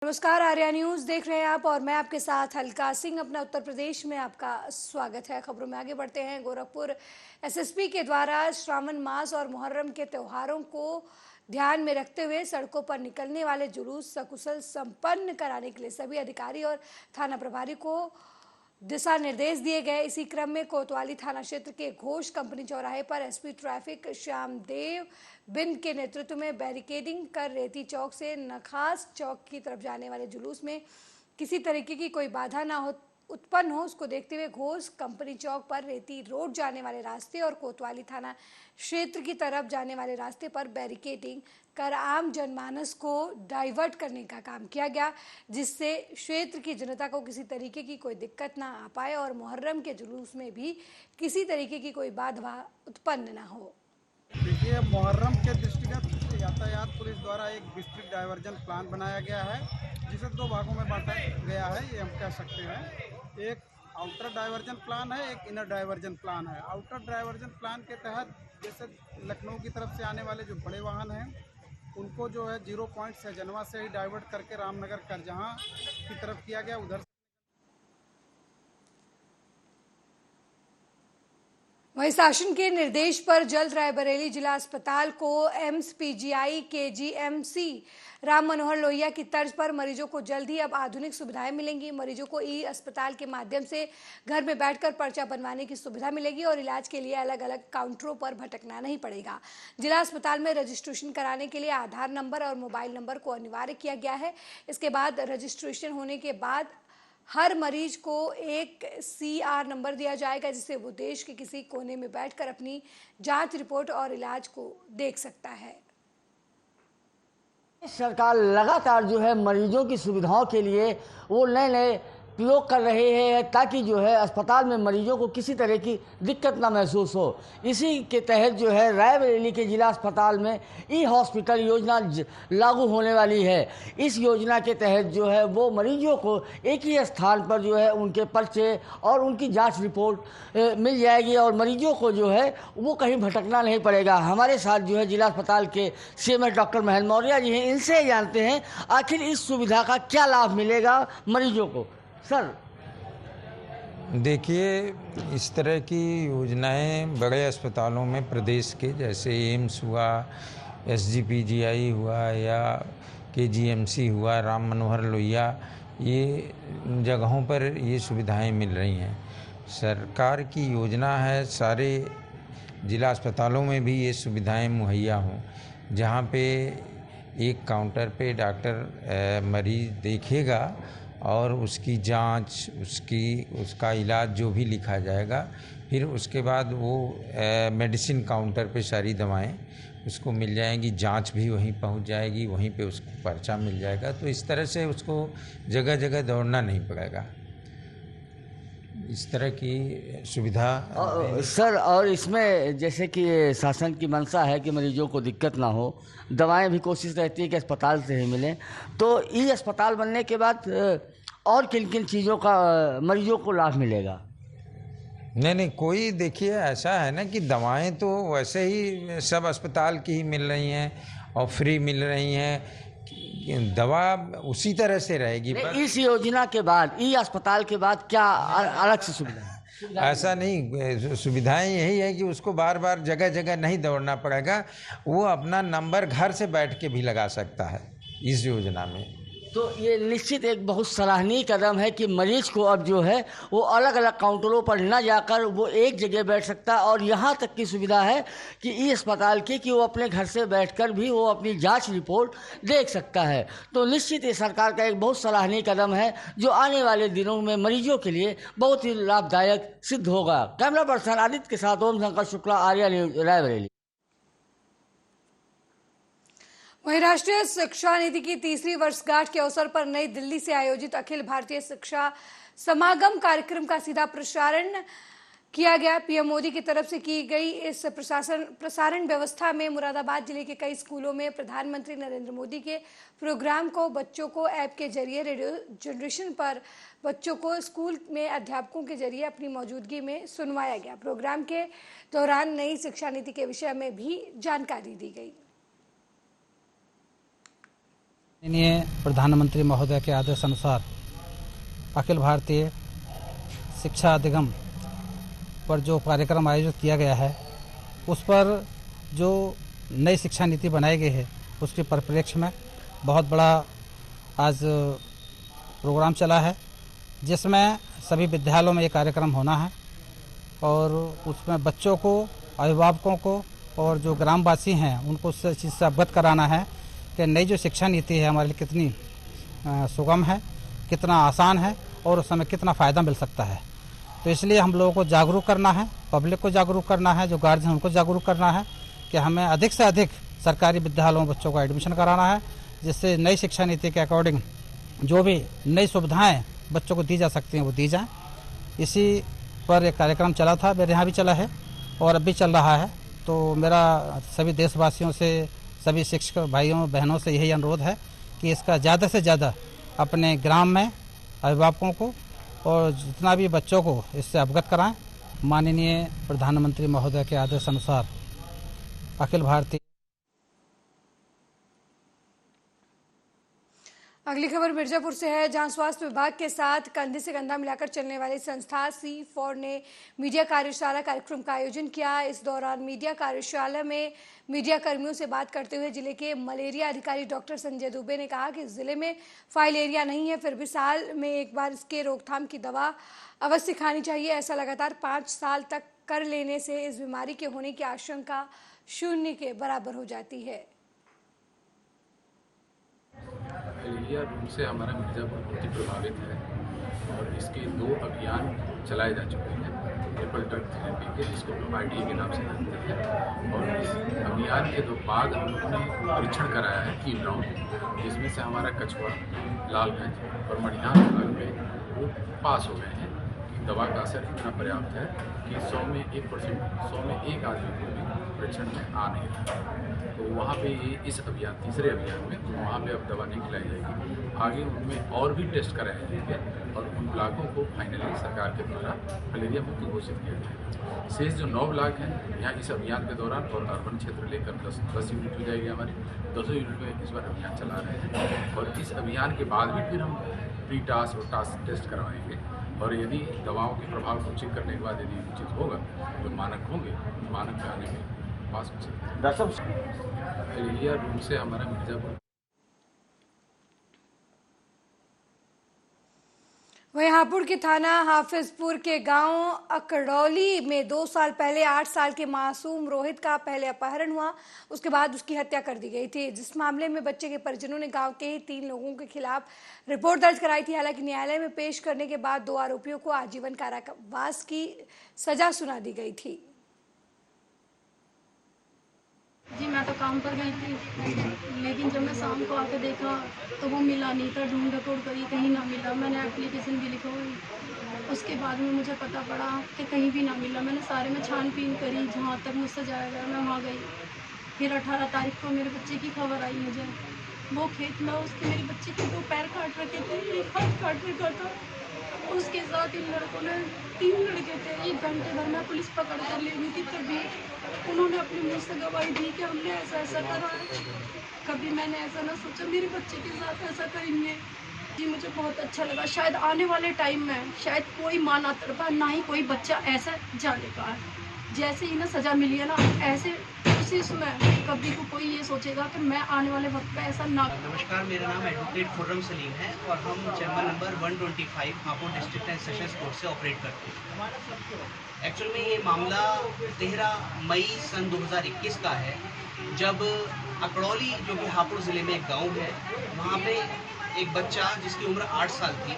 नमस्कार, आर्या न्यूज देख रहे हैं आप और मैं आपके साथ हल्का सिंह। अपना उत्तर प्रदेश में आपका स्वागत है। खबरों में आगे बढ़ते हैं। गोरखपुर एसएसपी के द्वारा श्रावण मास और मुहर्रम के त्योहारों को ध्यान में रखते हुए सड़कों पर निकलने वाले जुलूस सकुशल संपन्न कराने के लिए सभी अधिकारी और थाना प्रभारी को दिशा निर्देश दिए गए। इसी क्रम में कोतवाली थाना क्षेत्र के घोष कंपनी चौराहे पर एसपी ट्रैफिक श्यामदेव बिंद के नेतृत्व में बैरिकेडिंग कर रेती चौक से नखास चौक की तरफ जाने वाले जुलूस में किसी तरीके की कोई बाधा ना हो उत्पन्न हो, उसको देखते हुए घोष कंपनी चौक पर रेती रोड जाने वाले रास्ते और कोतवाली थाना क्षेत्र की तरफ जाने वाले रास्ते पर बैरिकेडिंग कर आम जनमानस को डाइवर्ट करने का काम किया गया, जिससे क्षेत्र की जनता को किसी तरीके की कोई दिक्कत ना आ पाए और मुहर्रम के जुलूस में भी किसी तरीके की कोई बाधा उत्पन्न ना हो। देखिए, मुहर्रम के दृष्टिगत यातायात पुलिस द्वारा एक डिस्ट्रिक्ट डाइवर्जन प्लान बनाया गया है, जिसे दो भागों में बांटा गया है, ये हम कह सकते हैं। एक आउटर डाइवर्जन प्लान है, एक इनर डाइवर्जन प्लान है। आउटर डाइवर्जन प्लान के तहत जैसे लखनऊ की तरफ से आने वाले जो बड़े वाहन हैं उनको जो है 0 पॉइंट सहजनवा से ही डाइवर्ट करके रामनगर करजहां की तरफ किया गया। उधर वहीं शासन के निर्देश पर जल्द रायबरेली जिला अस्पताल को AIIMS PGI KGMC Ram Manohar Lohia की तर्ज पर मरीजों को जल्द ही अब आधुनिक सुविधाएं मिलेंगी। मरीजों को ई अस्पताल के माध्यम से घर में बैठकर पर्चा बनवाने की सुविधा मिलेगी और इलाज के लिए अलग अलग काउंटरों पर भटकना नहीं पड़ेगा। जिला अस्पताल में रजिस्ट्रेशन कराने के लिए आधार नंबर और मोबाइल नंबर को अनिवार्य किया गया है। इसके बाद रजिस्ट्रेशन होने के बाद हर मरीज को एक CR नंबर दिया जाएगा, जिससे वो देश के किसी कोने में बैठकर अपनी जांच रिपोर्ट और इलाज को देख सकता है। सरकार लगातार जो है मरीजों की सुविधाओं के लिए वो नए नए प्रयोग कर रहे हैं, ताकि जो है अस्पताल में मरीजों को किसी तरह की दिक्कत ना महसूस हो। इसी के तहत जो है रायबरेली के जिला अस्पताल में ई हॉस्पिटल योजना लागू होने वाली है। इस योजना के तहत जो है वो मरीजों को एक ही स्थान पर जो है उनके पर्चे और उनकी जांच रिपोर्ट मिल जाएगी और मरीजों को जो है वो कहीं भटकना नहीं पड़ेगा। हमारे साथ जो है जिला अस्पताल के CMS डॉक्टर महल मौर्य जी हैं, इनसे जानते हैं आखिर इस सुविधा का क्या लाभ मिलेगा मरीजों को। सर देखिए, इस तरह की योजनाएं बड़े अस्पतालों में प्रदेश के जैसे एम्स हुआ, SGPGI हुआ या KGMC हुआ, राम मनोहर लोहिया, ये जगहों पर ये सुविधाएं मिल रही हैं। सरकार की योजना है सारे जिला अस्पतालों में भी ये सुविधाएं मुहैया हों, जहाँ पे एक काउंटर पे डॉक्टर मरीज देखेगा और उसकी जांच, उसका इलाज जो भी लिखा जाएगा, फिर उसके बाद वो मेडिसिन काउंटर पे सारी दवाएं उसको मिल जाएंगी, जांच भी वहीं पहुंच जाएगी, वहीं पे उसको पर्चा मिल जाएगा। तो इस तरह से उसको जगह जगह दौड़ना नहीं पड़ेगा। इस तरह की सुविधा सर, और इसमें जैसे कि शासन की मंशा है कि मरीजों को दिक्कत ना हो, दवाएं भी कोशिश रहती है कि अस्पताल से ही मिलें, तो ई अस्पताल बनने के बाद और किन किन चीज़ों का मरीजों को लाभ मिलेगा? नहीं, कोई देखिए ऐसा है ना कि दवाएं तो वैसे ही सब अस्पताल की ही मिल रही हैं और फ्री मिल रही हैं, दवा उसी तरह से रहेगी। पर इस योजना के बाद, ई अस्पताल के बाद क्या अलग से सुविधा है? ऐसा नहीं, सुविधाएं यही है कि उसको बार बार जगह जगह नहीं दौड़ना पड़ेगा, वो अपना नंबर घर से बैठ के भी लगा सकता है इस योजना में। तो ये निश्चित एक बहुत सराहनीय कदम है कि मरीज को अब जो है वो अलग अलग काउंटरों पर न जाकर वो एक जगह बैठ सकता है। और यहाँ तक की सुविधा है कि ई अस्पताल की कि वो अपने घर से बैठकर भी वो अपनी जांच रिपोर्ट देख सकता है। तो निश्चित ये सरकार का एक बहुत सराहनीय कदम है, जो आने वाले दिनों में मरीजों के लिए बहुत ही लाभदायक सिद्ध होगा। कैमरा पर्सन आदित्य के साथ ओम शंकर शुक्ला, आर्या न्यूज, रायबरेली। वहीं राष्ट्रीय शिक्षा नीति की 3री वर्षगांठ के अवसर पर नई दिल्ली से आयोजित अखिल भारतीय शिक्षा समागम कार्यक्रम का सीधा प्रसारण किया गया। पीएम मोदी की तरफ से की गई इस प्रसारण व्यवस्था में मुरादाबाद जिले के कई स्कूलों में प्रधानमंत्री नरेंद्र मोदी के प्रोग्राम को बच्चों को ऐप के जरिए रेडियो जनरेशन पर बच्चों को स्कूल में अध्यापकों के जरिए अपनी मौजूदगी में सुनवाया गया। प्रोग्राम के दौरान नई शिक्षा नीति के विषय में भी जानकारी दी गई। माननीय प्रधानमंत्री महोदय के आदेश अनुसार अखिल भारतीय शिक्षा अधिगम पर जो कार्यक्रम आयोजित किया गया है, उस पर जो नई शिक्षा नीति बनाई गई है, उसके परिप्रेक्ष्य में बहुत बड़ा आज प्रोग्राम चला है, जिसमें सभी विद्यालयों में ये कार्यक्रम होना है और उसमें बच्चों को, अभिभावकों को और जो ग्रामवासी हैं उनको इस चीज़ से अवगत कराना है कि नई जो शिक्षा नीति है हमारे लिए कितनी सुगम है, कितना आसान है और उस समय कितना फ़ायदा मिल सकता है। तो इसलिए हम लोगों को जागरूक करना है, पब्लिक को जागरूक करना है, जो गार्जियन हैं उनको जागरूक करना है कि हमें अधिक से अधिक सरकारी विद्यालयों में बच्चों का एडमिशन कराना है, जिससे नई शिक्षा नीति के अकॉर्डिंग जो भी नई सुविधाएं बच्चों को दी जा सकती हैं वो दी जाएं। इसी पर एक कार्यक्रम चला था, मेरे यहाँ भी चला है और अब भी चल रहा है। तो मेरा सभी देशवासियों से, सभी शिक्षक भाइयों बहनों से यही अनुरोध है कि इसका ज़्यादा से ज़्यादा अपने ग्राम में अभिभावकों को और जितना भी बच्चों को इससे अवगत कराएं। माननीय प्रधानमंत्री महोदय के आदेश अनुसार अखिल भारतीय। अगली खबर मिर्जापुर से है, जहां स्वास्थ्य विभाग के साथ कंधे से कंधा मिलाकर चलने वाली संस्था C4 ने मीडिया कार्यशाला कार्यक्रम का आयोजन किया। इस दौरान मीडिया कार्यशाला में मीडिया कर्मियों से बात करते हुए जिले के मलेरिया अधिकारी डॉक्टर संजय दुबे ने कहा कि जिले में फाइलेरिया नहीं है, फिर भी साल में एक बार इसके रोकथाम की दवा अवश्य खानी चाहिए। ऐसा लगातार 5 साल तक कर लेने से इस बीमारी के होने की आशंका 0 के बराबर हो जाती है। फाइलेरिया रोग से हमारा मिर्जापुर बहुत ही प्रभावित है और इसके 2 अभियान चलाए जा चुके हैं ट्रिपल ड्रग थेरेपी के, जिसको IDA के नाम से जानते हैं। और इस अभियान के बाद हम लोगों ने परीक्षण कराया है 3 राउंड, जिसमें से हमारा कछुआ, लालगंज और मणिहार विभाग में वो पास हो गए हैं कि दवा का असर इतना पर्याप्त है कि 100 में 1 आदमी को भी परीक्षण में आ नहीं रहा। तो वहाँ पे इस अभियान, तीसरे अभियान में वहाँ पे अब दवा नहीं खिलाई जाएगी, आगे उनमें और भी टेस्ट कराए जाएंगे और उन ब्लॉकों को फाइनली सरकार के द्वारा फाइलेरिया मुक्त घोषित किया जाएगा। शेष जो 9 ब्लॉक हैं यहाँ इस अभियान के दौरान और अर्बन क्षेत्र लेकर 10 यूनिट हो जाएगी हमारी, 200 यूनिट में इस बार अभियान चला रहे हैं। और इस अभियान के बाद भी फिर हम प्री टास्क और टास्क टेस्ट करवाएंगे और यदि दवाओं के प्रभाव को चेक करने के बाद यदि उचित होगा तो मानक होंगे, मानक पे आने में पास हो सकते हैं। डॉक्टर साहब, फाइलेरिया रोग से हमारा मिर्जापुर। वहीं हापुड़ के थाना हाफिजपुर के गांव अकड़ौली में 2 साल पहले 8 साल के मासूम रोहित का पहले अपहरण हुआ, उसके बाद उसकी हत्या कर दी गई थी। जिस मामले में बच्चे के परिजनों ने गांव के ही 3 लोगों के खिलाफ रिपोर्ट दर्ज कराई थी। हालांकि न्यायालय में पेश करने के बाद 2 आरोपियों को आजीवन कारावास की सजा सुना दी गई थी। जी मैं तो काम पर गई थी, लेकिन जब मैं शाम को आके देखा तो वो मिला नहीं था। ढूंढ डकोड़ करी, कहीं ना मिला। मैंने एप्लीकेशन भी लिखवाई, उसके बाद में मुझे पता पड़ा कि कहीं भी ना मिला। मैंने सारे में छानबीन करी, जहाँ तक मुझसे जाया गया मैं वहाँ गई। फिर 18 तारीख को मेरे बच्चे की खबर आई मुझे। वो खेत में उसके मेरे बच्चे के 2 पैर काट रखे थे, 1 हाथ काट रखा था। उसके साथ इन लड़कों ने 3 लड़के थे। 1 घंटे भर में पुलिस पकड़ कर ले गई थी, तभी उन्होंने अपने मुंह से गवाही दी कि हमने ऐसा ऐसा करा है। कभी मैंने ऐसा ना सोचा मेरे बच्चे के साथ ऐसा करेंगे। जी मुझे बहुत अच्छा लगा। शायद आने वाले टाइम में शायद कोई माँ ना तड़पा, ना ही कोई बच्चा ऐसा जाने का है। जैसे ही ना सजा मिली है ना, ऐसे उसी समय कभी को कोई ये सोचेगा कि मैं आने वाले वक्त पे ऐसा ना। नमस्कार, मेरा नाम एडवोकेट खुर्रम सलीम है और हम chamber number 125 Hapur district and sessions court से ऑपरेट करते हैं। एक्चुअल में ये मामला 13 मई सन 2021 का है, जब अकड़ौली जो कि हापुड़ ज़िले में एक गांव है, वहाँ पे एक बच्चा जिसकी उम्र 8 साल थी,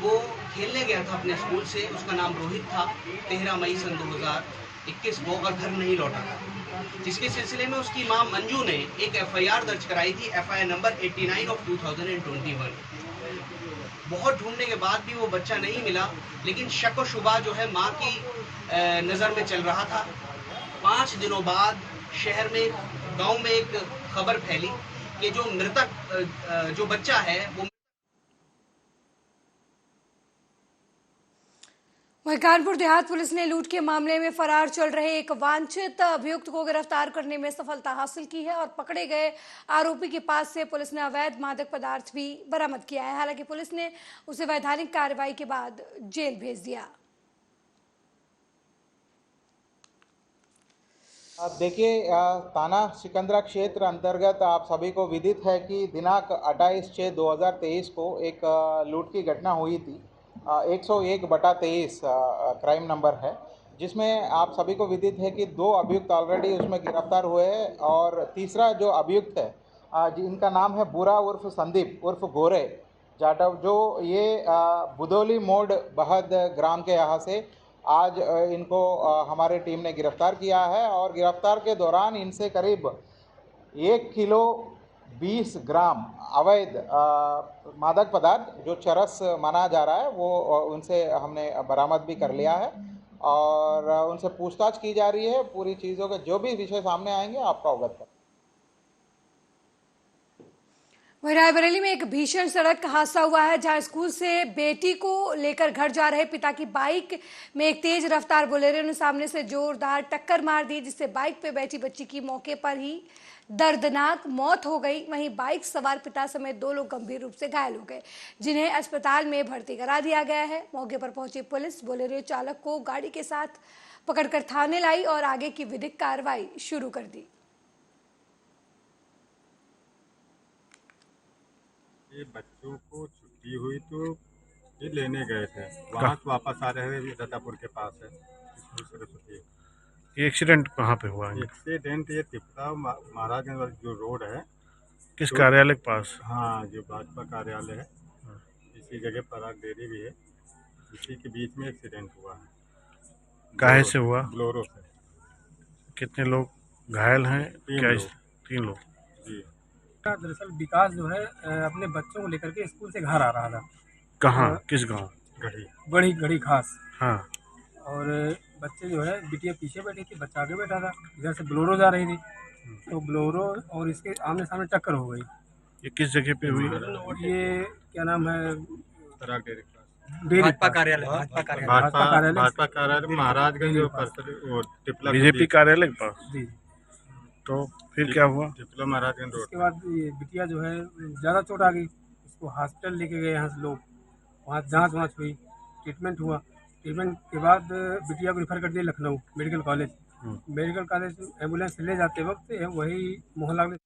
वो खेलने गया था अपने स्कूल से। उसका नाम रोहित था। 13 मई सन 2021 को और घर नहीं लौटा था, जिसके सिलसिले में उसकी मां मंजू ने एक FIR दर्ज कराई थी, FIR नंबर 89 ऑफ 2021। बहुत ढूंढने के बाद भी वो बच्चा नहीं मिला, लेकिन शक व शुबा जो है मां की नज़र में चल रहा था। 5 दिनों बाद शहर में, गांव में एक खबर फैली कि जो मृतक जो बच्चा है वो वहीं कानपुर देहात पुलिस ने लूट के मामले में फरार चल रहे एक वांछित अभियुक्त को गिरफ्तार करने में सफलता हासिल की है और पकड़े गए आरोपी के पास से पुलिस ने अवैध मादक पदार्थ भी बरामद किया है। हालांकि पुलिस ने उसे वैधानिक कार्रवाई के बाद जेल भेज दिया। देखिए, थाना सिकंदरा क्षेत्र अंतर्गत आप सभी को विदित है कि दिनांक 28/6/2023 को एक लूट की घटना हुई थी। 101/23 क्राइम नंबर है, जिसमें आप सभी को विदित है कि 2 अभियुक्त ऑलरेडी उसमें गिरफ्तार हुए हैं और तीसरा जो अभियुक्त है इनका नाम है बुरा उर्फ संदीप उर्फ गोरे जाटव, जो ये बुदौली मोड़ बहद ग्राम के यहाँ से आज इनको हमारी टीम ने गिरफ्तार किया है और गिरफ्तार के दौरान इनसे करीब 1 किलो 20 ग्राम अवैध मादक पदार्थ जो चरस माना जा रहा है वो उनसे हमने बरामद भी कर लिया है और उनसे पूछताछ की जा रही है। पूरी चीज़ों के जो भी विषय सामने आएंगे आपको अवगत कर। वहीं रायबरेली में एक भीषण सड़क हादसा हुआ है, जहां स्कूल से बेटी को लेकर घर जा रहे पिता की बाइक में एक तेज रफ्तार बोलेरो ने सामने से जोरदार टक्कर मार दी, जिससे बाइक पे बैठी बच्ची की मौके पर ही दर्दनाक मौत हो गई। वहीं बाइक सवार पिता समेत 2 लोग गंभीर रूप से घायल हो गए, जिन्हें अस्पताल में भर्ती करा दिया गया है। मौके पर पहुंची पुलिस बोलेरो चालक को गाड़ी के साथ पकड़कर थाने लाई और आगे की विधिक कार्रवाई शुरू कर दी। ये बच्चों को छुट्टी हुई तो ये लेने गए थे, वहाँ से वापस आ रहे थे, रतापुर के पास है सरस्वती। ये एक्सीडेंट कहाँ पे हुआ है? एक्सीडेंट ये तिपका महाराजगंज जो रोड है, किस कार्यालय के पास? हाँ, जो भाजपा कार्यालय है, इसी जगह पराग डेयरी भी है, इसी के बीच में एक्सीडेंट हुआ है। काहे से हुआ? ब्लोरो से। कितने लोग घायल हैं? 3 लोग। जी। दरअसल विकास जो है अपने बच्चों को लेकर के स्कूल से घर आ रहा था। कहाँ? किस गांव? गढ़ी खास। हाँ। और बच्चे जो है बिटिया पीछे बैठी थी, बच्चा आगे बैठा था। इधर से ब्लोरो जा रही थी तो ब्लोरो और इसके आमने सामने टक्कर हो गई। ये किस जगह पे हुई? ये क्या नाम है? भाजपा कार्यालय महाराजगंज बीजेपी कार्यालय के पास। जी। तो फिर क्या हुआ? महाराजगंज रोड। उसके बाद ये बिटिया जो है ज़्यादा चोट आ गई, इसको हॉस्पिटल लेके गए यहाँ से लोग, वहाँ जांच हुई, ट्रीटमेंट हुआ। ट्रीटमेंट के बाद बिटिया को रेफर कर दिया Lucknow medical college. Medical college ambulance ले जाते वक्त वही मोहल्ला में।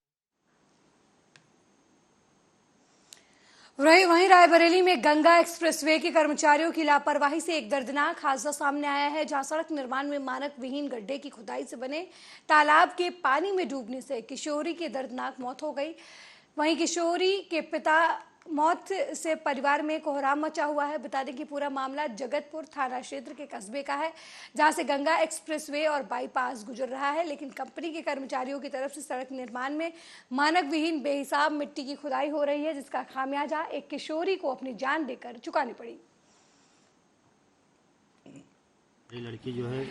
वहीं रायबरेली में गंगा एक्सप्रेसवे के कर्मचारियों की लापरवाही से एक दर्दनाक हादसा सामने आया है, जहां सड़क निर्माण में मानक विहीन गड्ढे की खुदाई से बने तालाब के पानी में डूबने से किशोरी की दर्दनाक मौत हो गई। वहीं किशोरी के पिता मौत से परिवार में कोहराम मचा हुआ है। बता दें कि पूरा मामला जगतपुर थाना क्षेत्र के कस्बे का है, जहां से गंगा एक्सप्रेसवे और बाईपास गुजर रहा है, लेकिन कंपनी के कर्मचारियों की तरफ से सड़क निर्माण में मानक विहीन बेहिसाब मिट्टी की खुदाई हो रही है, जिसका खामियाजा एक किशोरी को अपनी जान देकर चुकानी पड़ी। ये लड़की जो है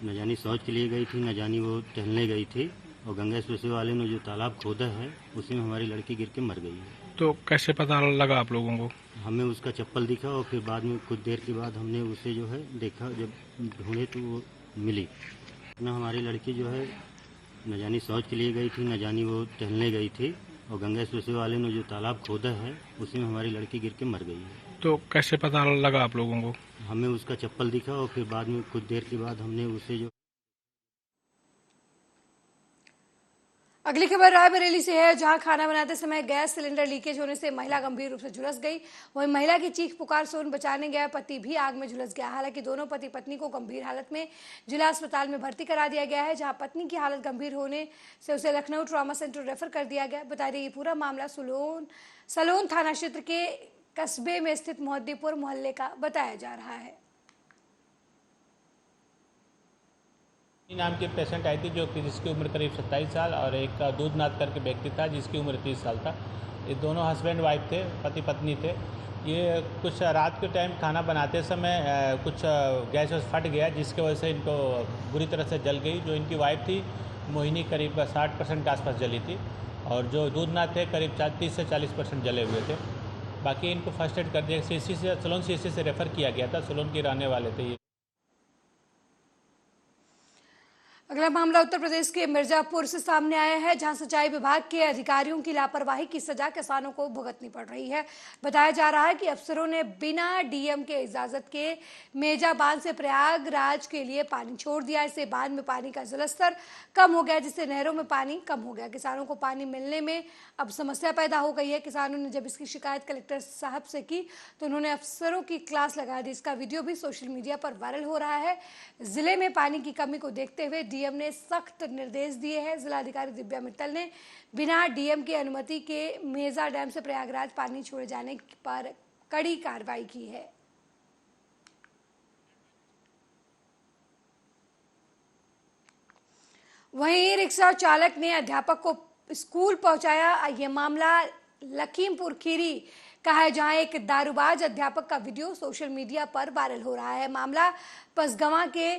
न जानी शौच के लिए गई थी, न जानी वो टहलने गई थी, और गंगा एक्सप्रेसवे वाले ने जो तालाब खोदा है उसी में हमारी लड़की गिर के मर गई है। तो कैसे पता लगा आप लोगों को? हमें उसका चप्पल दिखा और फिर बाद में कुछ देर के बाद हमने उसे जो है देखा, जब ढूंढे तो वो मिली। ना हमारी लड़की जो है न जानी शौच के लिए गई थी, न जानी वो टहलने गई थी, और गंगा एक्सप्रेसवे वाले ने जो तालाब खोदा है उसी में हमारी लड़की गिर के मर गई है। तो कैसे पता लगा आप लोगों को? हमें उसका चप्पल दिखा और फिर बाद में कुछ देर के बाद हमने उसे जो। अगली खबर रायबरेली से है, जहां खाना बनाते समय गैस सिलेंडर लीकेज होने से महिला गंभीर रूप से झुलस गई। वहीं महिला की चीख पुकार से उन बचाने गया पति भी आग में झुलस गया। हालांकि दोनों पति पत्नी को गंभीर हालत में जिला अस्पताल में भर्ती करा दिया गया है, जहां पत्नी की हालत गंभीर होने से उसे लखनऊ ट्रॉमा सेंटर रेफर कर दिया गया। बता दें ये पूरा मामला सलोन थाना क्षेत्र के कस्बे में स्थित मोहद्दीपुर मोहल्ले का बताया जा रहा है। नाम की पेशेंट आई थी, जो कि जिसकी उम्र करीब 27 साल और एक दूधनाथ करके व्यक्ति था जिसकी उम्र 30 साल था। ये दोनों हस्बैंड वाइफ थे, पति पत्नी थे। ये कुछ रात के टाइम खाना बनाते समय कुछ गैस फट गया, जिसकी वजह से इनको बुरी तरह से जल गई। जो इनकी वाइफ थी मोहिनी करीब 60% के आसपास जली थी, और जो दूधनाथ थे करीब 30 से 40% जले हुए थे। बाकी इनको फर्स्ट एड कर दिया। सीएससी से सोलन सीएससी से रेफ़र किया गया था, सोलन के रहने वाले थे ये। अगला मामला उत्तर प्रदेश के मिर्जापुर से सामने आया है, जहां सिंचाई विभाग के अधिकारियों की लापरवाही की सजा किसानों को भुगतनी पड़ रही है। बताया जा रहा है कि अफसरों ने बिना डीएम के इजाजत के मेजा बांध से प्रयागराज के लिए पानी छोड़ दिया। इससे बांध में पानी का जलस्तर कम हो गया, जिससे नहरों में पानी कम हो गया। किसानों को पानी मिलने में अब समस्या पैदा हो गई है। किसानों ने जब इसकी शिकायत कलेक्टर साहब से की तो उन्होंने अफसरों की क्लास लगा दी। इसका वीडियो भी सोशल मीडिया पर वायरल हो रहा है। जिले में पानी की कमी को देखते हुए डीएम ने सख्त निर्देश दिए हैं। जिलाधिकारी दिव्या मित्तल ने बिना डीएम की अनुमति के मेजा डैम से प्रयागराज पानी छोड़े जाने पर कड़ी कार्रवाई की है। वहीं रिक्शा चालक ने अध्यापक को स्कूल पहुंचाया। ये मामला लखीमपुर खीरी का है, जहां एक दारूबाज अध्यापक का वीडियो सोशल मीडिया पर वायरल हो रहा है। मामला पसगवां के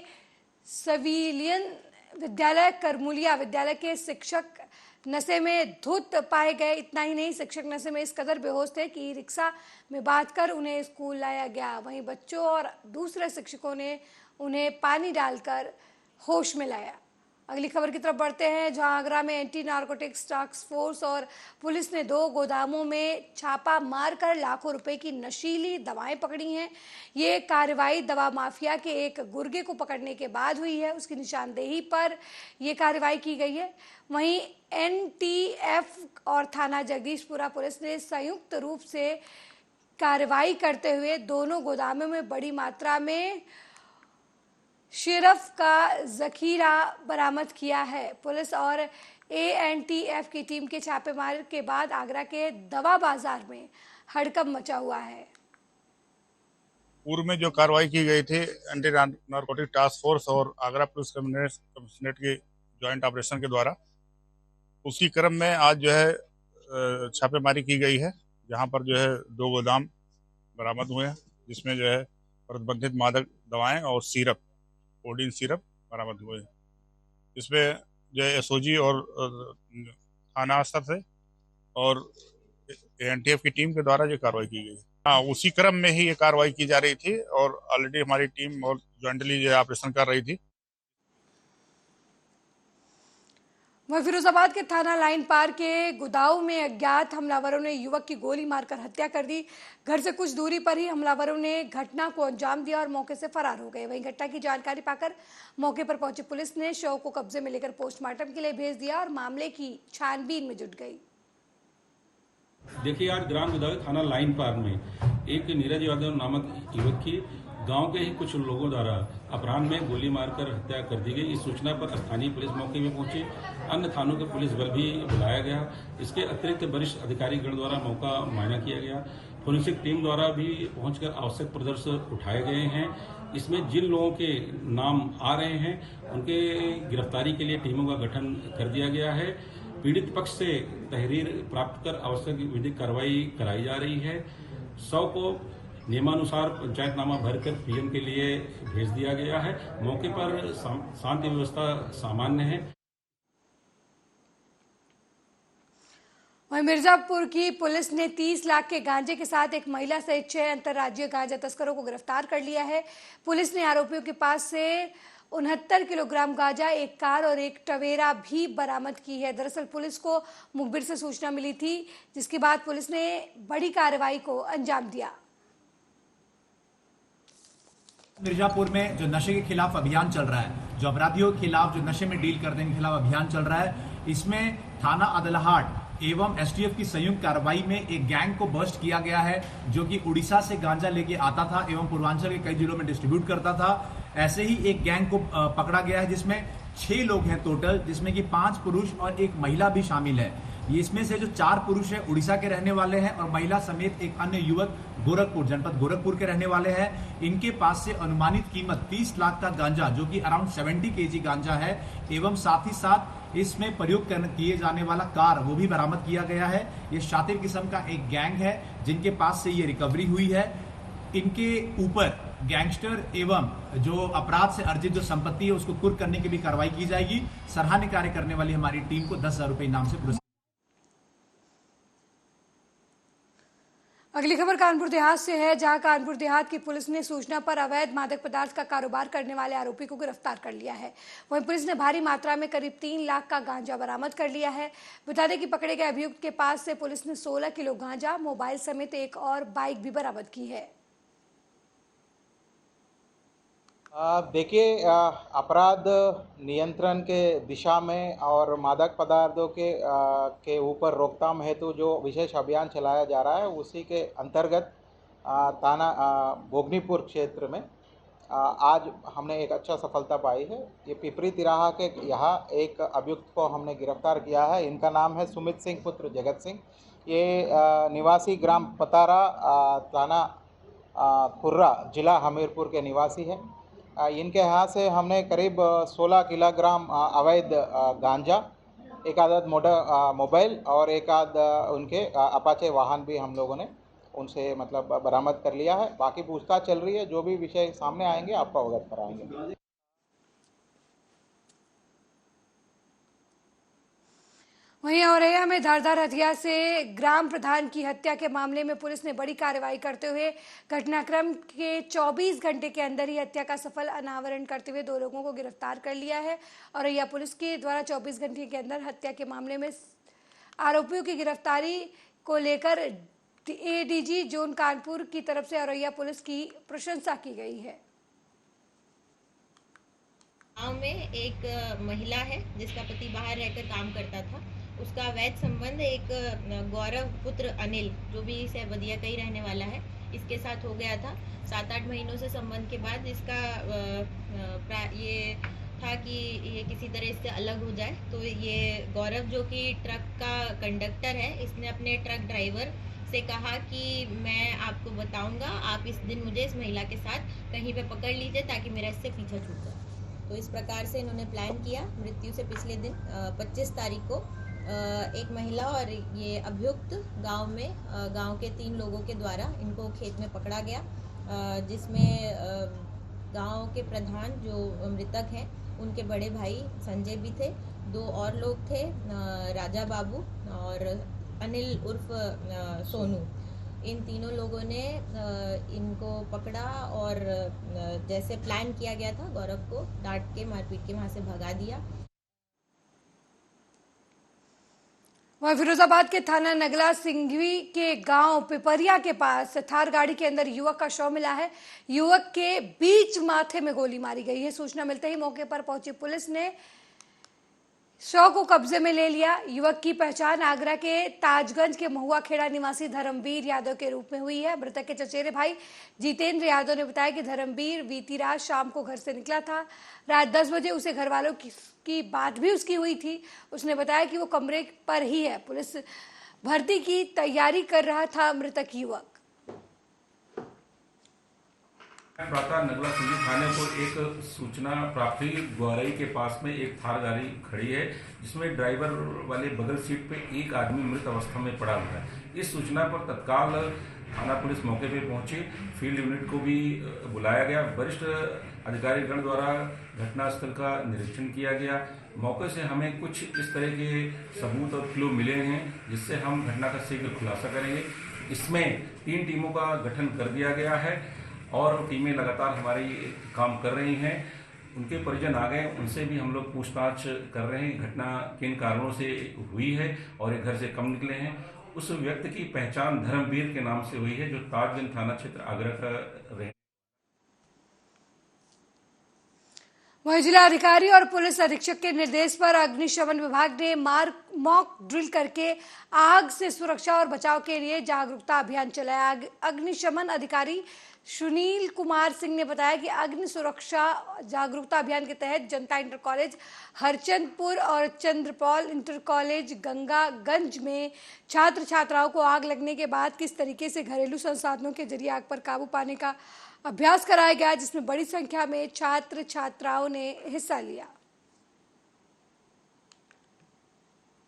सिविलियन विद्यालय करमुलिया विद्यालय के शिक्षक नशे में धुत पाए गए। इतना ही नहीं, शिक्षक नशे में इस कदर बेहोश थे कि रिक्शा में बांधकर उन्हें स्कूल लाया गया। वहीं बच्चों और दूसरे शिक्षकों ने उन्हें पानी डालकर होश में लाया। अगली खबर की तरफ बढ़ते हैं, जहां आगरा में एंटी नारकोटिक्स टास्क फोर्स और पुलिस ने 2 गोदामों में छापा मारकर लाखों रुपए की नशीली दवाएं पकड़ी हैं। ये कार्रवाई दवा माफिया के एक गुर्गे को पकड़ने के बाद हुई है। उसकी निशानदेही पर यह कार्रवाई की गई है। वहीं एनटीएफ और थाना जगदीशपुरा पुलिस ने संयुक्त रूप से कार्रवाई करते हुए दोनों गोदामों में बड़ी मात्रा में शिरफ का जखीरा बरामद किया है। पुलिस और एएनटीएफ की टीम के छापेमारी के बाद आगरा के दवा बाजार में हड़कंप मचा हुआ है। पूर्व में जो कार्रवाई की गई थी एंटी नारकोटिक टास्क फोर्स और आगरा पुलिस कमिश्नरेट के ज्वाइंट ऑपरेशन के द्वारा, उसी क्रम में आज जो है छापेमारी की गई है, जहां पर जो है 2 गोदाम बरामद हुए हैं, जिसमें जो है प्रतिबंधित मादक दवाएं और सिरप, कोडीन सिरप बरामद हुए। इसमें जो है एसओजी और थाना स्तर से और एएनटीएफ की टीम के द्वारा जो कार्रवाई की गई। हाँ, उसी क्रम में ही ये कार्रवाई की जा रही थी और ऑलरेडी हमारी टीम और ज्वाइंटली जो ऑपरेशन कर रही थी। वहीं फिरोजाबाद के थाना लाइन पार के गुदाऊ में अज्ञात हमलावरों ने युवक की गोली मारकर हत्या कर दी। घर से कुछ दूरी पर ही हमलावरों ने घटना को अंजाम दिया और मौके से फरार हो गए। वहीं घटना की जानकारी पाकर मौके पर पहुंची पुलिस ने शव को कब्जे में लेकर पोस्टमार्टम के लिए भेज दिया और मामले की छानबीन में जुट गई। देखिए, आज ग्राम गुदाऊ थाना लाइन पार में एक नीरज यादव नामक युवक की गांव के ही कुछ लोगों द्वारा अपराह्न में गोली मारकर हत्या कर दी गई। इस सूचना पर स्थानीय पुलिस मौके में पहुंची, अन्य थानों के पुलिस बल भी बुलाया गया। इसके अतिरिक्त वरिष्ठ अधिकारीगण द्वारा मौका मुआयना किया गया। फोरेंसिक टीम द्वारा भी पहुंचकर आवश्यक प्रदर्श उठाए गए हैं। इसमें जिन लोगों के नाम आ रहे हैं उनके गिरफ्तारी के लिए टीमों का गठन कर दिया गया है। पीड़ित पक्ष से तहरीर प्राप्त कर आवश्यक विधिक कार्रवाई कराई जा रही है। शव को नियमानुसार पंचायतनामा भरकर पीएम के लिए भेज दिया गया है। मौके पर शांति व्यवस्था सामान्य है। वहीं मिर्जापुर की पुलिस ने 30 लाख के गांजे के साथ एक महिला सहित 6 अंतर्राज्यीय गांजा तस्करों को गिरफ्तार कर लिया है। पुलिस ने आरोपियों के पास से 69 किलोग्राम गांजा, एक कार और एक टवेरा भी बरामद की है। दरअसल पुलिस को मुखबिर से सूचना मिली थी, जिसके बाद पुलिस ने बड़ी कार्रवाई को अंजाम दिया। मिर्जापुर में जो नशे के खिलाफ अभियान चल रहा है, जो अपराधियों के खिलाफ, जो नशे में डील करने के खिलाफ अभियान चल रहा है, इसमें थाना अदलहाट एवं एसटीएफ की संयुक्त कार्रवाई में एक गैंग को बस्ट किया गया है, जो कि उड़ीसा से गांजा लेके आता था एवं पूर्वांचल के कई जिलों में डिस्ट्रीब्यूट करता था। ऐसे ही एक गैंग को पकड़ा गया है, जिसमें 6 लोग हैं टोटल, जिसमें कि 5 पुरुष और एक महिला भी शामिल है। इसमें से जो 4 पुरुष हैं उड़ीसा के रहने वाले हैं और महिला समेत एक अन्य युवक गोरखपुर, जनपद गोरखपुर के रहने वाले हैं। इनके पास से अनुमानित कीमत 30 लाख का गांजा, जो कि अराउंड 70 केजी गांजा है, एवं साथ ही साथ इसमें प्रयोग किए जाने वाला कार, वो भी बरामद किया गया है। ये शातिर किस्म का एक गैंग है, जिनके पास से ये रिकवरी हुई है। इनके ऊपर गैंगस्टर एवं जो अपराध से अर्जित जो संपत्ति है उसको कुर्क करने की भी कार्रवाई की जाएगी। सराहनीय कार्य करने वाली हमारी टीम को 10,000 रुपए इनाम से पुरस्कार। अगली खबर कानपुर देहात से है, जहां कानपुर देहात की पुलिस ने सूचना पर अवैध मादक पदार्थ का कारोबार करने वाले आरोपी को गिरफ्तार कर लिया है। वहीं पुलिस ने भारी मात्रा में करीब 3 लाख का गांजा बरामद कर लिया है। बता दें कि पकड़े गए अभियुक्त के पास से पुलिस ने 16 किलो गांजा, मोबाइल समेत एक और बाइक भी बरामद की है। देखिए, अपराध नियंत्रण के दिशा में और मादक पदार्थों के ऊपर रोकथाम हेतु जो विशेष अभियान चलाया जा रहा है, उसी के अंतर्गत थाना भोगनीपुर क्षेत्र में आज हमने एक अच्छा सफलता पाई है। ये पिपरी तिराहा के यहाँ एक अभियुक्त को हमने गिरफ्तार किया है। इनका नाम है सुमित सिंह पुत्र जगत सिंह। ये निवासी ग्राम पतारा, थाना खुर्रा, जिला हमीरपुर के निवासी है। इनके यहाँ से हमने करीब 16 किलोग्राम अवैध गांजा, एक आध मोबाइल और एक आध उनके अपाचे वाहन भी हम लोगों ने उनसे मतलब बरामद कर लिया है। बाकी पूछताछ चल रही है, जो भी विषय सामने आएंगे आपको अवगत कराएंगे। वहीं औरैया में धारदार हथियार से ग्राम प्रधान की हत्या के मामले में पुलिस ने बड़ी कार्रवाई करते हुए घटनाक्रम के 24 घंटे के अंदर ही हत्या का सफल अनावरण करते हुए 2 लोगों को गिरफ्तार कर लिया है। औरैया पुलिस के द्वारा 24 घंटे के अंदर हत्या के मामले में आरोपियों की गिरफ्तारी को लेकर एडीजी जोन कानपुर की तरफ से औरैया पुलिस की प्रशंसा की गई है। गांव में एक महिला है जिसका पति बाहर रहकर काम करता था। उसका अवैध संबंध एक गौरव पुत्र अनिल, जो भी सहबदिया का ही रहने वाला है, इसके साथ हो गया था। 7-8 महीनों से संबंध के बाद इसका ये था कि ये किसी तरह इससे अलग हो जाए। तो ये गौरव, जो कि ट्रक का कंडक्टर है, इसने अपने ट्रक ड्राइवर से कहा कि मैं आपको बताऊंगा, आप इस दिन मुझे इस महिला के साथ कहीं पे पकड़ लीजिए ताकि मेरा इससे पीछा छूट जाए। तो इस प्रकार से इन्होंने प्लान किया। मृत्यु से पिछले दिन 25 तारीख को एक महिला और ये अभियुक्त गांव के 3 लोगों के द्वारा इनको खेत में पकड़ा गया, जिसमें गांव के प्रधान जो मृतक हैं उनके बड़े भाई संजय भी थे। 2 और लोग थे, राजा बाबू और अनिल उर्फ सोनू। इन तीनों लोगों ने इनको पकड़ा और जैसे प्लान किया गया था, गौरव को डांट के मारपीट के वहां से भगा दिया। वहीं फिरोजाबाद के थाना नगला सिंघवी के गांव पिपरिया के पास थार गाड़ी के अंदर युवक का शव मिला है। युवक के बीच माथे में गोली मारी गई है। सूचना मिलते ही मौके पर पहुंची पुलिस ने शव को कब्जे में ले लिया। युवक की पहचान आगरा के ताजगंज के महुआ खेड़ा निवासी धर्मवीर यादव के रूप में हुई है। मृतक के चचेरे भाई जितेंद्र यादव ने बताया कि धर्मवीर बीती रात शाम को घर से निकला था। रात 10 बजे उसे घर वालों की बात भी उसकी हुई थी। उसने बताया कि वो कमरे पर ही है। पुलिस भर्ती की तैयारी कर रहा था मृतक युवक। प्रातः नगला सिंघवी थाने को एक सूचना प्राप्त हुई। ग्वारई के पास में एक थार गाड़ी खड़ी है, जिसमें ड्राइवर वाले बगल सीट पे एक आदमी मृत अवस्था में पड़ा हुआ है। इस सूचना पर तत्काल थाना पुलिस मौके पे पहुंची। फील्ड यूनिट को भी बुलाया गया। वरिष्ठ अधिकारीगण द्वारा घटनास्थल का निरीक्षण किया गया। मौके से हमें कुछ इस तरह के सबूत और क्लू मिले हैं, जिससे हम घटना का शीघ्र खुलासा करेंगे। इसमें 3 टीमों का गठन कर दिया गया है और टीमें लगातार हमारी काम कर रही हैं। उनके परिजन आ गए, उनसे भी हम लोग पूछताछ कर रहे हैं, घटना किन कारणों से हुई है और ये घर से कब निकले हैं। उस व्यक्ति की पहचान धर्मवीर के नाम से हुई है, जो ताजगंज थाना क्षेत्र आगरा का रहे। वहीं जिला अधिकारी और पुलिस अधीक्षक के निर्देश पर अग्निशमन विभाग ने मॉक ड्रिल करके आग से सुरक्षा और बचाव के लिए जागरूकता अभियान चलाया। अग्निशमन अधिकारी सुनील कुमार सिंह ने बताया कि अग्नि सुरक्षा जागरूकता अभियान के तहत जनता इंटर कॉलेज हरचंदपुर और चंद्रपौल इंटर कॉलेज गंगागंज में छात्र छात्राओं को आग लगने के बाद किस तरीके से घरेलू संसाधनों के जरिए आग पर काबू पाने का अभ्यास कराया गया, जिसमें बड़ी संख्या में छात्र छात्राओं ने हिस्सा लिया।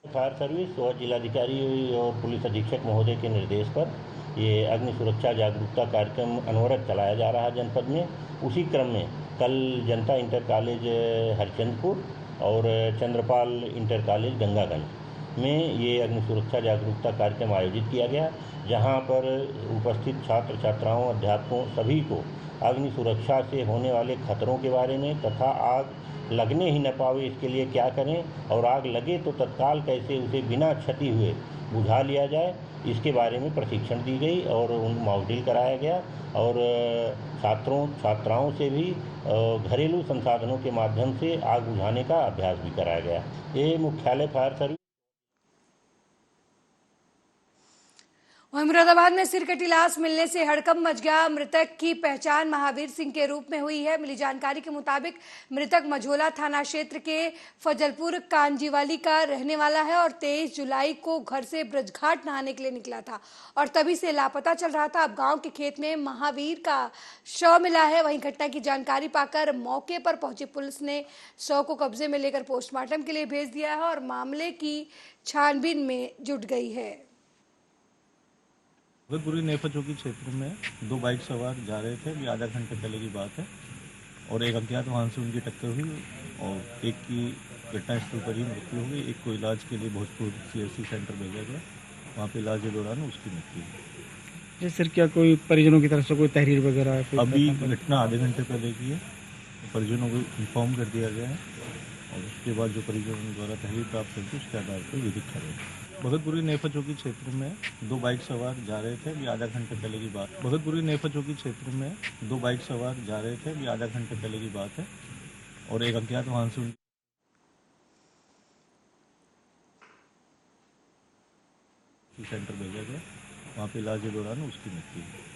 फायर सर्विस और जिलाधिकारी और पुलिस अधीक्षक महोदय के निर्देश पर ये अग्नि सुरक्षा जागरूकता कार्यक्रम अनवरत चलाया जा रहा है जनपद में। उसी क्रम में कल जनता इंटर कॉलेज हरचंदपुर और चंद्रपाल इंटर कॉलेज गंगागंज में ये अग्नि सुरक्षा जागरूकता कार्यक्रम आयोजित किया गया, जहां पर उपस्थित छात्र छात्राओं, अध्यापकों सभी को अग्नि सुरक्षा से होने वाले खतरों के बारे में तथा आग लगने ही न पावे इसके लिए क्या करें और आग लगे तो तत्काल कैसे उसे बिना क्षति हुए बुझा लिया जाए, इसके बारे में प्रशिक्षण दी गई और उन मॉक ड्रिल कराया गया और छात्रों छात्राओं से भी घरेलू संसाधनों के माध्यम से आग बुझाने का अभ्यास भी कराया गया। ये मुख्यालय फायर सर्विस। वहीं मुरादाबाद में सिर कटी लाश मिलने से हड़कंप मच गया। मृतक की पहचान महावीर सिंह के रूप में हुई है। मिली जानकारी के मुताबिक मृतक मझोला थाना क्षेत्र के फजलपुर कांजीवाली का रहने वाला है और 23 जुलाई को घर से ब्रजघाट नहाने के लिए निकला था और तभी से लापता चल रहा था। अब गांव के खेत में महावीर का शव मिला है। वहीं घटना की जानकारी पाकर मौके पर पहुंची पुलिस ने शव को कब्जे में लेकर पोस्टमार्टम के लिए भेज दिया है और मामले की छानबीन में जुट गई है। भगतपुरी नेफा चौकी क्षेत्र में 2 बाइक सवार जा रहे थे, अभी आधा घंटे पहले की बात है, और एक अज्ञात वाहन से उनकी टक्कर हुई और एक की घटनास्थल पर ही मृत्यु हो गई। एक को इलाज के लिए भोजपुर CHC सेंटर भेजा गया, वहाँ पे इलाज के दौरान उसकी मृत्यु हुई। सर, क्या कोई परिजनों की तरफ से कोई तहरीर वगैरह? अभी घटना आधे घंटे पहले की है, परिजनों को इन्फॉर्म कर दिया गया है और उसके बाद जो परिजनों द्वारा तहरीर प्राप्त होगी उसके आधार पर विधिक कार्रवाई। भगतपुरी नेफा चौकी क्षेत्र में 2 बाइक सवार जा रहे थे, अभी आधा घंटे पहले की बात। भगतपुरी नेफा चौकी क्षेत्र में 2 बाइक सवार जा रहे थे, अभी आधा घंटे पहले की बात है, और एक अज्ञात वाहन से सेंटर भेजा गया, वहाँ पे इलाज के दौरान उसकी मृत्यु हुई।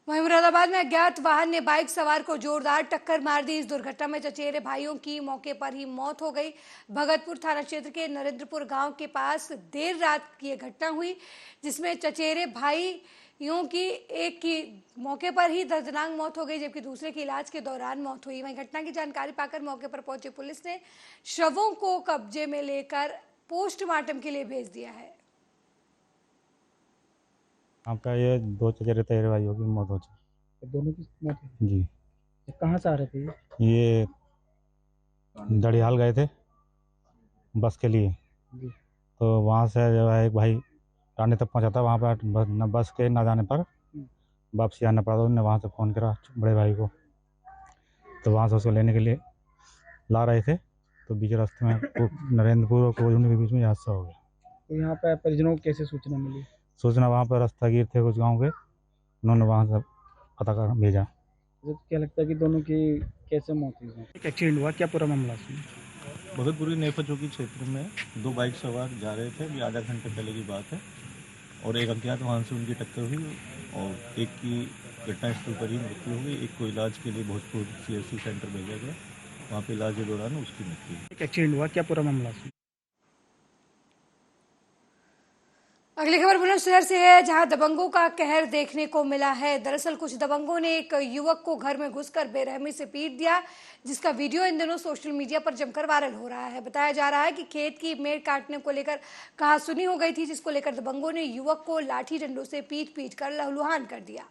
वहीं मुरादाबाद में अज्ञात वाहन ने बाइक सवार को जोरदार टक्कर मार दी। इस दुर्घटना में चचेरे भाइयों की मौके पर ही मौत हो गई। भगतपुर थाना क्षेत्र के नरेंद्रपुर गांव के पास देर रात ये घटना हुई, जिसमें चचेरे भाइयों की एक की मौके पर ही दर्दनाक मौत हो गई, जबकि दूसरे की इलाज के दौरान मौत हुई। वहीं घटना की जानकारी पाकर मौके पर पहुंची पुलिस ने शवों को कब्जे में लेकर पोस्टमार्टम के लिए भेज दिया है। आपका ये 2 चचेरे तेरे भाइयों की मौत हो चुकी। दोनों की मौत जी। कहाँ से आ रहे थे? ये दड़ियाल गए थे बस के लिए, तो वहाँ से जो है एक भाई रानी तक पहुँचा था, वहाँ पर बस के ना जाने पर वापसी आना पड़ा, तो उन्होंने वहाँ से फ़ोन करा बड़े भाई को, तो वहाँ से उसको लेने के लिए ला रहे थे, तो बीच रास्ते में नरेंद्रपुर और कोजूनी के बीच में हादसा हो गया। तो यहाँ पर परिजनों को कैसे सूचना मिली? सूचना वहाँ पर रास्तागीर थे कुछ गांव के, उन्होंने वहाँ से पता कर भेजा। तो क्या लगता है कि दोनों की कैसे मौत हुई? एक्सीडेंट हुआ, क्या पूरा मामला? भगतपुरी नेफा चौकी क्षेत्र में 2 बाइक सवार जा रहे थे, अभी आधा घंटे पहले की बात है, और एक अज्ञात वाहन से उनकी टक्कर हुई और एक की घटनास्थल पर ही मृत्यु हो गई। एक को इलाज के लिए भोजपुर CHC सेंटर भेजा गया, वहाँ पे इलाज के दौरान उसकी मृत्यु हुई। एक्सीडेंट हुआ, क्या पूरा मामला? अगली खबर बुलंदशहर से है, जहां दबंगों का कहर देखने को मिला है। दरअसल कुछ दबंगों ने एक युवक को घर में घुसकर बेरहमी से पीट दिया, जिसका वीडियो इन दिनों सोशल मीडिया पर जमकर वायरल हो रहा है। बताया जा रहा है कि खेत की मेड़ काटने को लेकर कहासुनी हो गई थी, जिसको लेकर दबंगों ने युवक को लाठी डंडों से पीट कर लहूलुहान कर दिया।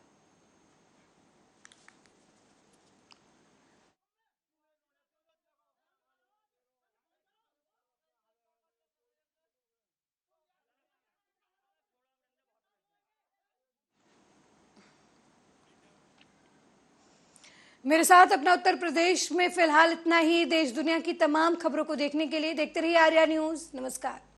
मेरे साथ अपना उत्तर प्रदेश में फिलहाल इतना ही। देश दुनिया की तमाम खबरों को देखने के लिए देखते रहिए आर्या न्यूज। नमस्कार।